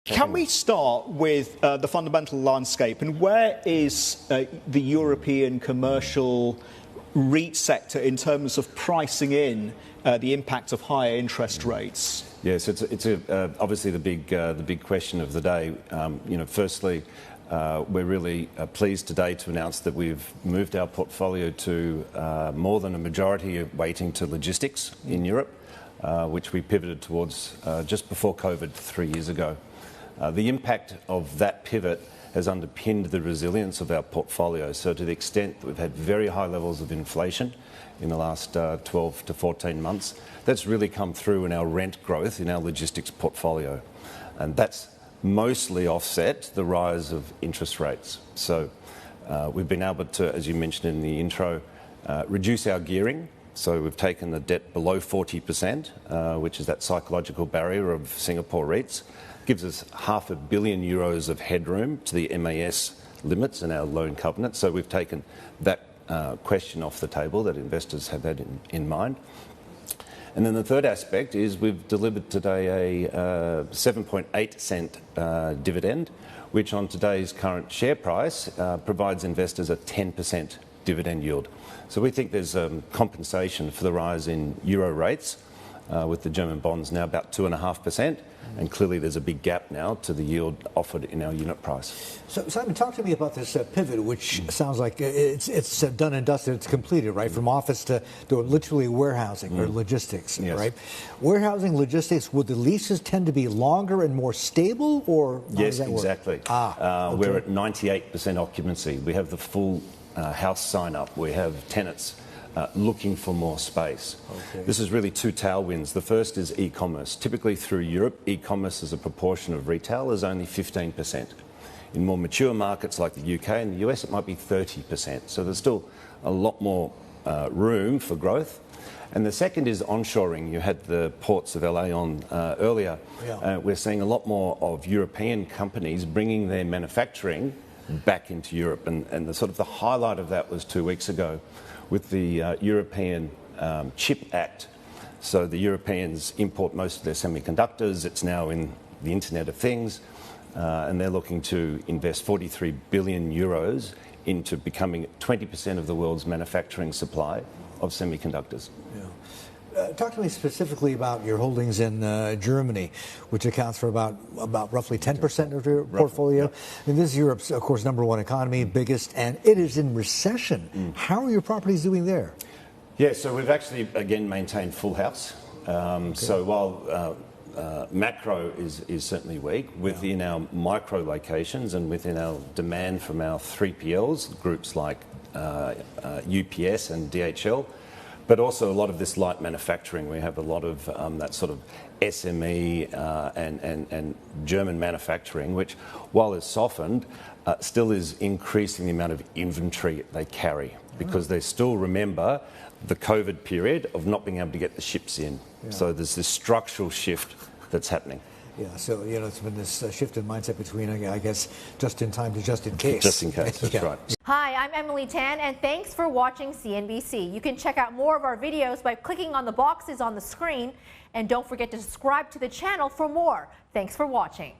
Can we start with the fundamental landscape, and where is the European commercial REIT sector in terms of pricing in the impact of higher interest rates? Yes, it's obviously the big question of the day. Firstly, we're really pleased today to announce that we've moved our portfolio to more than a majority weighting to logistics in Europe, which we pivoted towards just before COVID 3 years ago. The impact of that pivot has underpinned the resilience of our portfolio. So to the extent that we've had very high levels of inflation in the last 12 to 14 months, that's really come through in our rent growth in our logistics portfolio. And that's mostly offset the rise of interest rates. So we've been able to, as you mentioned in the intro, reduce our gearing. So we've taken the debt below 40%, which is that psychological barrier of Singapore REITs. Gives us €500 million of headroom to the MAS limits and our loan covenant. So we've taken that question off the table that investors have had in mind. And then the third aspect is we've delivered today a 7.8 cent dividend, which on today's current share price provides investors a 10% dividend yield. So we think there's compensation for the rise in euro rates, with the German bonds now about 2.5%. And clearly there's a big gap now to the yield offered in our unit price. So Simon, talk to me about this pivot, which sounds like it's done and dusted, it's completed, right? From office to literally warehousing or logistics, yes. Right? Warehousing, logistics, would the leases tend to be longer and more stable, or how does that work? Exactly. Okay. We're at 98% occupancy. We have the full house sign up. We have tenants looking for more space. Okay. This is really two tailwinds. The first is e-commerce. Typically through Europe, e-commerce as a proportion of retail is only 15%. In more mature markets like the UK and the US, it might be 30%. So there's still a lot more room for growth. And the second is onshoring. You had the ports of LA on earlier. Yeah. We're seeing a lot more of European companies bringing their manufacturing back into Europe. And the sort of the highlight of that was 2 weeks ago with the European Chip Act. So the Europeans import most of their semiconductors. It's now in the Internet of Things. And they're looking to invest 43 billion euros into becoming 20% of the world's manufacturing supply of semiconductors. Yeah. Talk to me specifically about your holdings in Germany, which accounts for about roughly 10% of your portfolio. Yep. And this is Europe's, of course, #1 economy, biggest, and it is in recession. How are your properties doing there? Yeah, so we've actually, again, maintained full house. So while macro is certainly weak, within our micro locations and within our demand from our 3PLs, groups like UPS and DHL, but also a lot of this light manufacturing. We have a lot of that sort of SME and German manufacturing, which, while is softened, still is increasing the amount of inventory they carry, because they still remember the COVID period of not being able to get the ships in. Yeah. So there's this structural shift that's happening. Yeah, so, it's been this shift in mindset between, I guess, just in time to just in case. Just in case, that's right. Hi, I'm Emily Tan, and thanks for watching CNBC. You can check out more of our videos by clicking on the boxes on the screen, and don't forget to subscribe to the channel for more. Thanks for watching.